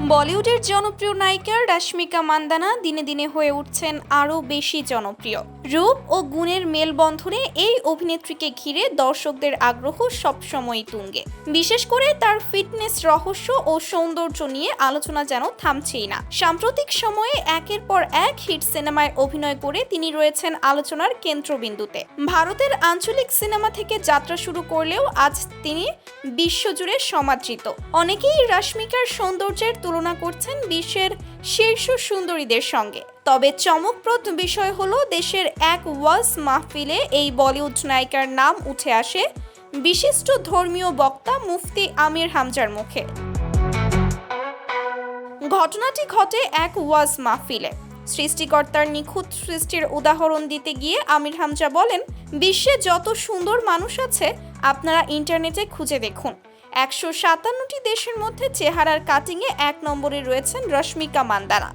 বলিউডের জনপ্রিয় নায়িকা রশ্মিকা মান্দানা দিনে দিনে হয়ে উঠছেন আরও বেশি জনপ্রিয়। রূপ ও গুণের মেলবন্ধনে এই অভিনেত্রীকে ঘিরে দর্শকদের আগ্রহ সবসময়ই তুঙ্গে। বিশেষ করে তার ফিটনেস রহস্য ও সৌন্দর্য নিয়ে আলোচনা যেন থামছেই না। সাম্প্রতিক সময়ে একের পর এক হিট সিনেমায় অভিনয় করে তিনি রয়েছেন আলোচনার কেন্দ্রবিন্দুতে। ভারতের আঞ্চলিক সিনেমা থেকে যাত্রা শুরু করলেও আজ তিনি বিশ্বজুড়ে সমাদৃত। অনেকেই রশ্মিকার সৌন্দর্যের তুলনা করছেন বিশ্বের শীর্ষ সুন্দরীদের সঙ্গে। তবে চমকপ্রদ বিষয় হলো দেশের এক ওয়াজ মাহফিলে এই বলিউড নায়িকার নাম উঠে আসে বিশিষ্ট ধর্মীয় বক্তা মুফতি আমির হামজার মুখে। ঘটনাটি ঘটে এক ওয়াজ মাহফিলে। সৃষ্টিকর্তার নিখুঁত সৃষ্টির উদাহরণ দিতে গিয়ে আমির হামজা বলেন, বিশ্বে যত সুন্দর মানুষ আছে আপনারা ইন্টারনেটে খুঁজে দেখুন। 157টি দেশের মধ্যে চেহারার কাটিংয়ে 1 নম্বরে রয়েছেন রশ্মিকা মান্দানা।